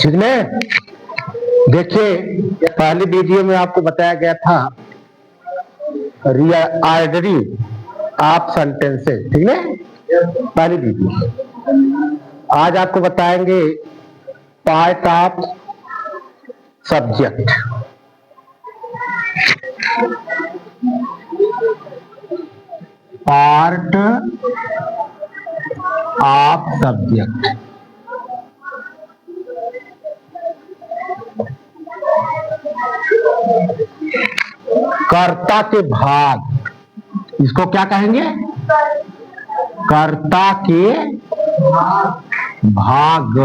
ठीक है। देखिए, पहले वीडियो में आपको बताया गया था ऑर्डरिंग ऑफ सेंटेंसेस, ठीक है, पहली वीडियो। आज आपको बताएंगे part of subject. Part of subject. कर्ता के भाग, इसको क्या कहेंगे? कर्ता के भाग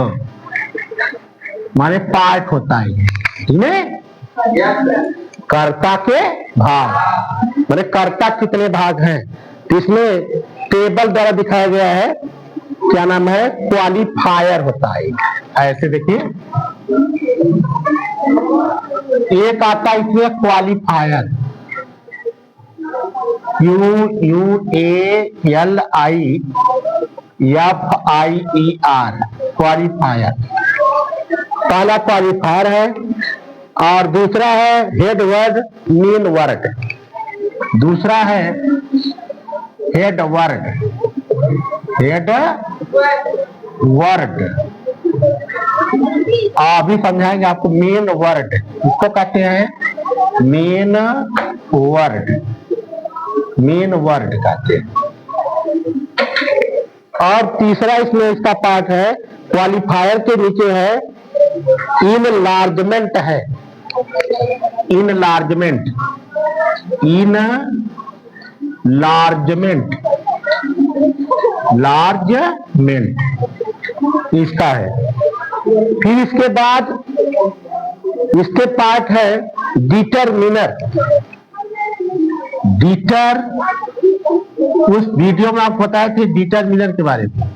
माने पार्ट होता है, ठीक है। कर्ता के भाग माने कर्ता कितने भाग हैं, तो इसमें टेबल द्वारा दिखाया गया है। क्या नाम है? क्वालिफायर होता है। ऐसे देखिए, एक आता है इसमें क्वालिफायर, QUALIFIER, क्वालिफायर पहला क्वालिफायर है। और दूसरा है हेड वर्ड मेन वर्ड, दूसरा है हेड वर्ड, हेड वर्ड। अभी समझाएंगे आपको मेन वर्ड, इसको कहते हैं मेन वर्ड, मेन वर्ड कहते हैं। और तीसरा इसमें इसका पार्ट है, क्वालिफायर के नीचे है इनलार्जमेंट है, इनलार्जमेंट, इनलार्जमेंट, लार्जमेंट इसका है। फिर इसके बाद इसके पार्ट है डिटरमिनर। डिटर, उस वीडियो में आपको बताए थे डिटरमिनर के बारे में।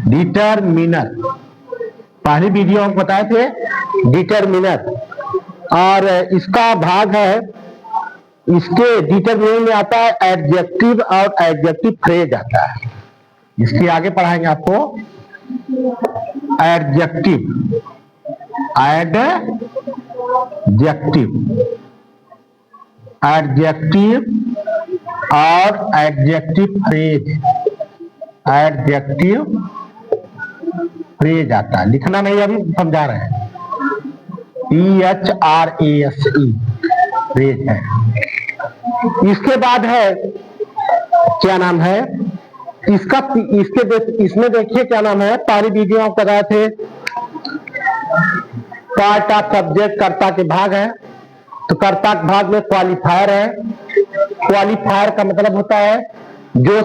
डिटरमिनर पहली वीडियो हम बताए थे डिटरमिनर। और इसका भाग है, इसके डिटरमिनर में आता है एडजेक्टिव और एडजेक्टिव फ्रेज आता है। इसके आगे पढ़ाएंगे आपको एडजेक्टिव, एडजेक्टिव, एडजेक्टिव और एडजेक्टिव फ्रेज, एडजेक्टिव फ्रेज आता है। लिखना नहीं, अभी समझा रहे हैं। PHRASE फ्रेज है। इसके बाद है, क्या नाम है इसका, इसमें देखिए क्या नाम है, पहली वीडियो आप कर रहे थे पार्ट ऑफ सब्जेक्ट, कर्ता के भाग है। तो कर्ता के भाग में क्वालिफायर है। क्वालिफायर का मतलब होता है जो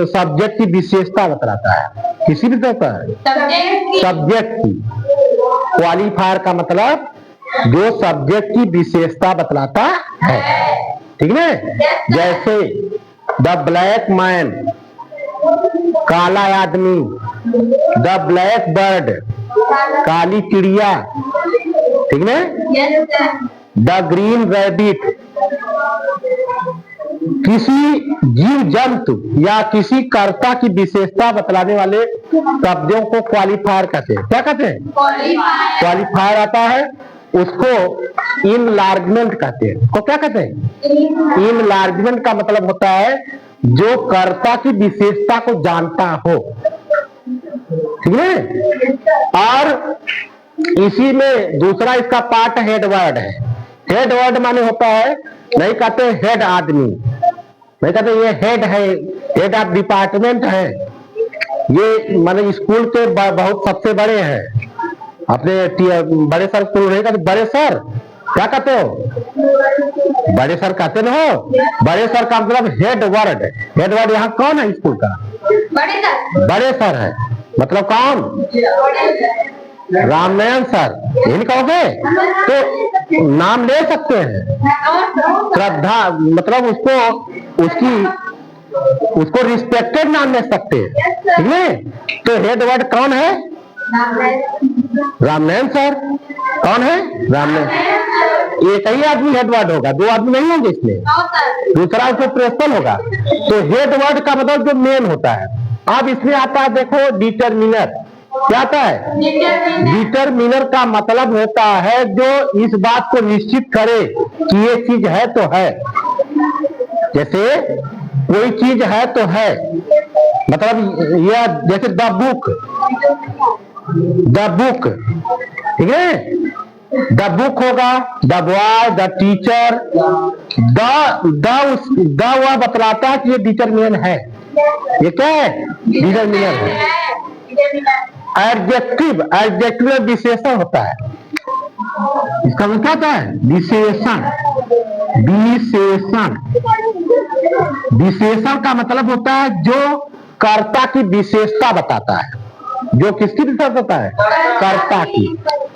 सब्जेक्ट की विशेषता बतलाता है, किसी भी तरह का सब्जेक्ट की। क्वालिफायर का मतलब जो सब्जेक्ट की विशेषता बतलाता है, ठीक है। जैसे द ब्लैक मैन, काला आदमी, द ब्लैक बर्ड, काली चिड़िया, ठीक है। द ग्रीन रैबिट, किसी जीव जंतु या किसी कर्ता की विशेषता बतलाने वाले शब्दों को क्वालिफायर कहते हैं। क्या कहते हैं? क्वालिफायर आता है, उसको इनलार्जमेंट कहते हैं। उसको क्या कहते हैं? इनलार्जमेंट का मतलब होता है जो कर्ता की विशेषता को जानता हो, ठीक है। और इसी में दूसरा इसका पार्ट हेड वर्ड है। हेड वर्ड माने होता है, नहीं कहते हेड आदमी, नहीं कहते ये हेड है, हेड ऑफ डिपार्टमेंट है, ये माने स्कूल के बहुत सबसे बड़े हैं। अपने बड़े सर स्कूल नहीं कहते बड़े सर, क्या कहते हो? बड़े सर कहते ना हो। बड़े सर का मतलब हेड वर्ड। हेड वर्ड यहाँ कौन है स्कूल का? बड़े सर है। मतलब कौन? रामनारायण सर, यही कहोगे तो नाम ले सकते हैं। श्रद्धा मतलब उसको, उसको रिस्पेक्टेड नाम ले सकते हैं, ठीक है। तो हेड वर्ड कौन है? रामनयन सर। कौन है? रामनयन। एक ही आदमी हेडवर्ड होगा, दो आदमी नहीं होंगे इसमें। दूसरा उसमें प्रिंसिपल होगा। तो हेडवर्ड का मतलब जो मेन होता है। अब इसमें आता है, देखो, डिटरमिनर। क्या आता है? डिटरमिनर का मतलब होता है जो इस बात को निश्चित करे कि ये चीज है तो है। जैसे कोई चीज है तो है, मतलब यह जैसे द बुक, ठीक है। द बुक होगा, the boy, the teacher, the वह बतलाता है कि ये डिटरमिनर है। ये क्या है? डिटरमिनर है। एडजेक्टिव विशेषण होता है। इसका मतलब क्या होता है? विशेषण। विशेषण का मतलब होता है जो कर्ता की विशेषता बताता है। जो किसकी विशेषता बताता है? कर्ता की।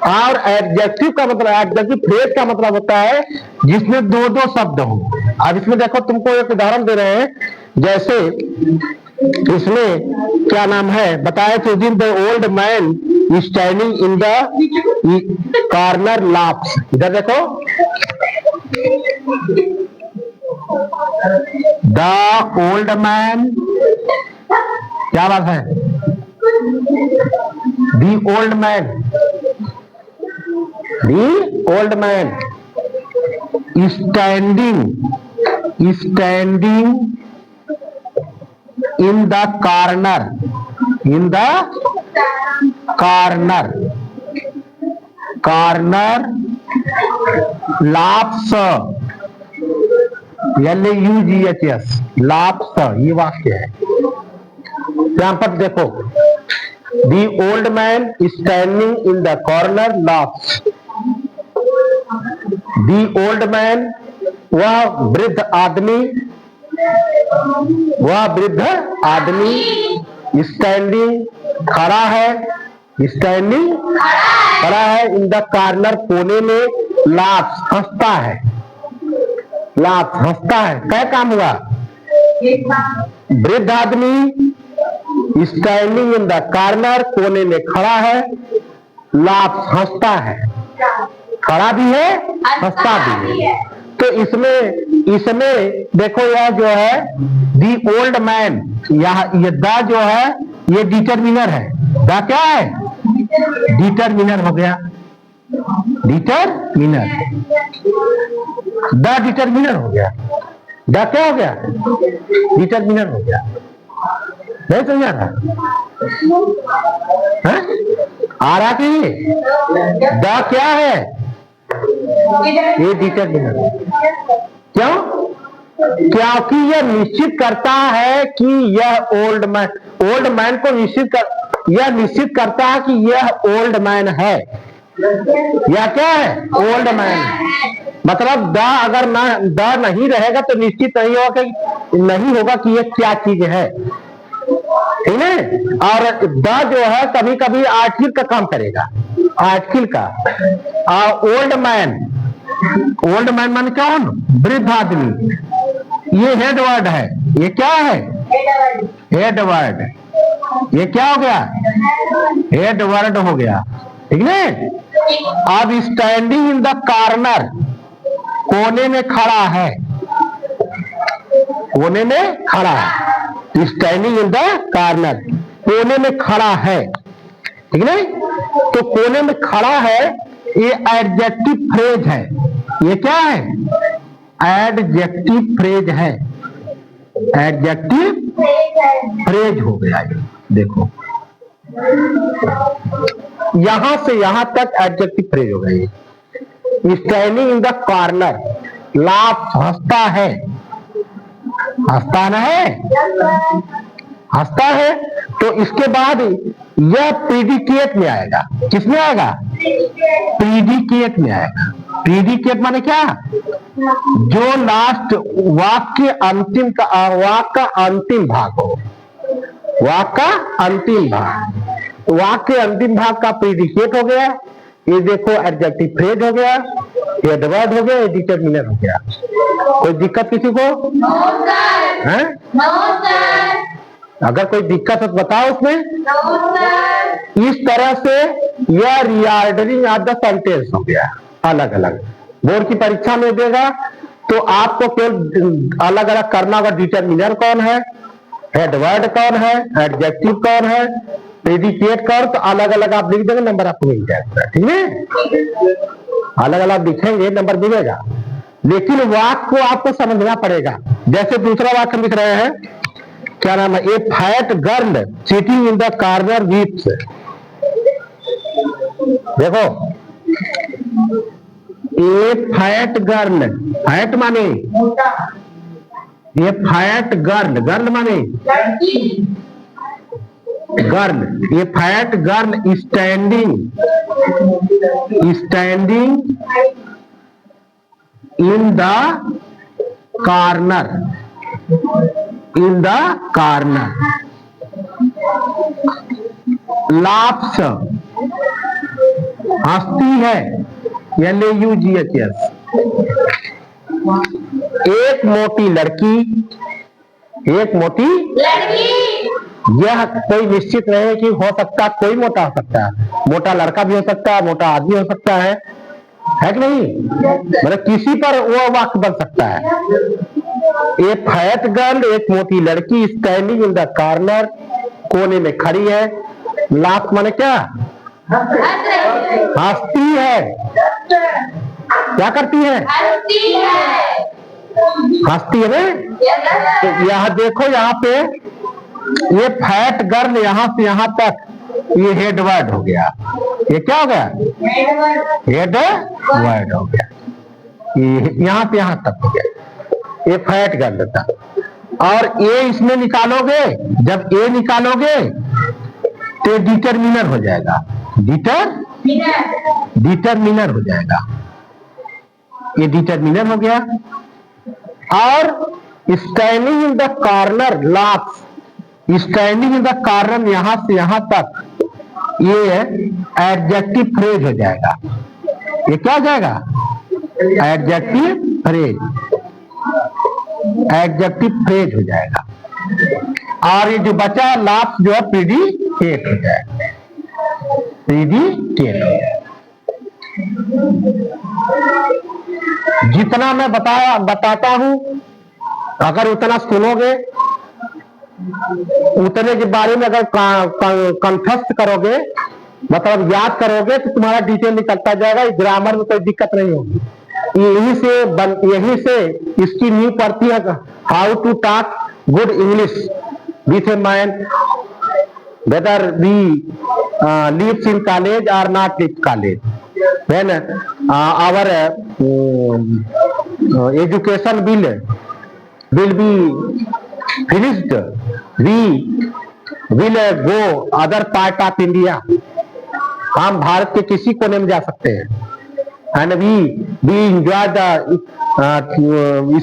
और एडजेक्टिव का मतलब, एडजेक्टिव फ्रेज का मतलब होता है जिसमें दो दो शब्द हो। अब इसमें देखो, तुमको एक उदाहरण दे रहे हैं। जैसे इसमें क्या नाम है बताया, तो दिन the old man standing in the corner laughs. इधर देखो, द ओल्ड मैन, क्या बात है? The old man standing in the corner laughs, LAUGHS, laughs, ये वाक्य है। यहां पर देखो, the old man standing in the corner laughs। the old man, वह वृद्ध आदमी स्टैंडिंग, खड़ा है, इन द कॉर्नर, कोने में, लाफ्स, हंसता है। क्या काम हुआ? वृद्ध आदमी स्टैंडिंग इन द कॉर्नर, कोने में खड़ा है, लाफ्स, हंसता है। खड़ा भी है, हंसता भी है। तो इसमें देखो, यह जो है दी ओल्ड मैन, ये द जो है ये डिटरमिनर है। द क्या है? डिटरमिनर हो गया। द डिटरमिनर हो गया। द क्या हो गया? डिटरमिनर हो गया। नहीं समझा था? आ रहा कि द क्या है? ये डिटरमिनर। क्यों? क्योंकि यह निश्चित करता है कि यह ओल्ड मैन को यह निश्चित करता है कि यह ओल्ड मैन है। यह क्या है? Old man. मतलब द अगर द नहीं रहेगा तो निश्चित नहीं होगा कि यह क्या चीज है, ठीक है। और द जो है कभी कभी आर्टिकल का काम करेगा, आर्टिकल का। ओल्ड मैन मान क्या हो? वृद्ध आदमी। ये हेडवर्ड है। ये क्या है? हेडवर्ड। ये क्या हो गया? हेडवर्ड हो गया, ठीक है। अब स्टैंडिंग इन द कॉर्नर, कोने में खड़ा है। स्टैंडिंग इन द कॉर्नर, कोने में खड़ा है, ठीक है। तो कोने में खड़ा है, ये एडजेक्टिव फ्रेज है। ये क्या है? एडजेक्टिव फ्रेज है। एडजेक्टिव फ्रेज हो गया ये। देखो, यहां से यहां तक एडजेक्टिव फ्रेज हो गया ये। Standing in the corner, laugh, हंसता है। हंसता है। तो इसके बाद यह प्रीडिकेट में आएगा। किसमें आएगा? प्रीडिकेट में आएगा। प्रीडिकेट माने क्या? जो लास्ट वाक्य का अंतिम भाग हो। वाक्य अंतिम भाग का प्रीडिकेट हो गया। ये देखो, एडजेक्टिव फ्रेज हो गया, हेडवर्ड हो गया, डिटरमिनर हो गया। कोई दिक्कत किसी को? अगर कोई दिक्कत है तो बताओ उसमें। इस तरह से यह रीऑर्डरिंग ऑफ द सेंटेंस हो गया, अलग अलग। बोर्ड की परीक्षा में देगा तो आपको केवल अलग अलग करना होगा। डिटरमिनर कौन है, हेडवर्ड कौन है, एडजेक्टिव कौन है, प्रेडिकेट कौन, तो अलग अलग आप लिख देंगे, नंबर आपको मिल जाएगा। ठीक है, अलग अलग लिखेंगे नंबर मिलेगा, लेकिन वाक्य को आपको समझना पड़ेगा। जैसे दूसरा वाक्य लिख रहे हैं, क्या नाम है, a fat girl sitting in the corner with. देखो, ए फैट गर्ल, फैट माने ये फैट गर्ल, गर्ल माने गर्ल, ये fat girl standing in the corner, in the corner. Laughs, हंसती है, LAUGHS। एक मोटी लड़की, एक मोटी लड़की, यह कोई निश्चित नहीं कि हो सकता, कोई मोटा हो सकता है, मोटा लड़का भी हो सकता है, मोटा आदमी हो सकता है कि नहीं, मतलब किसी पर वो वाक्य बन सकता है। ए फैट गर्ल, एक मोटी लड़की, स्टैंडिंग इन द कॉर्नर, कोने में खड़ी है। लाफ माने क्या, हंसती है, क्या करती है, हंसती है ना। तो यहाँ देखो, यहाँ पे ये फैट गर्ल यहां से यहां तक ये हेड वर्ड हो गया। ये क्या हो गया, हेड वर्ड हो गया, ये यहां से यहां तक हो गया, ये फैट गर्ल था। और ए इसमें निकालोगे, जब ए निकालोगे तो डिटरमिनर हो जाएगा, डिटरमिनर हो जाएगा, ये डिटरमिनर हो गया। और standing in the corner, laughs, standing in the corner यहां से यहां तक ये एडजेक्टिव फ्रेज हो जाएगा। ये क्या हो जाएगा, एडजेक्टिव फ्रेज, एडजेक्टिव फ्रेज हो जाएगा। और ये जो बचा लाफ्स जो है प्रीडिकेट हो जाएगा, प्रीडिकेट हो जाएगा। जितना मैं बताता हूं, अगर उतना सुनोगे, उतने के बारे में अगर कंठस्थ करोगे, मतलब याद करोगे, तो तुम्हारा डिटेल निकलता जाएगा। ग्रामर में कोई दिक्कत नहीं होगी। यही से इसकी नींव पड़ती है, how to talk good English with a man whether we lives in college और not live college. When our education bill will be finished, we will go other part of India. हम भारत के किसी कोने में जा सकते हैं। And we enjoy the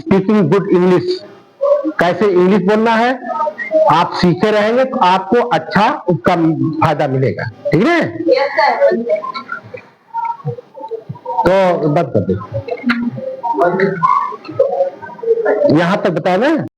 speaking good English. कैसे इंग्लिश बोलना है आप सीखे रहेंगे तो आपको अच्छा उसका फायदा मिलेगा। ठीक है, तो बस कर दो, यहां तक बताया ना।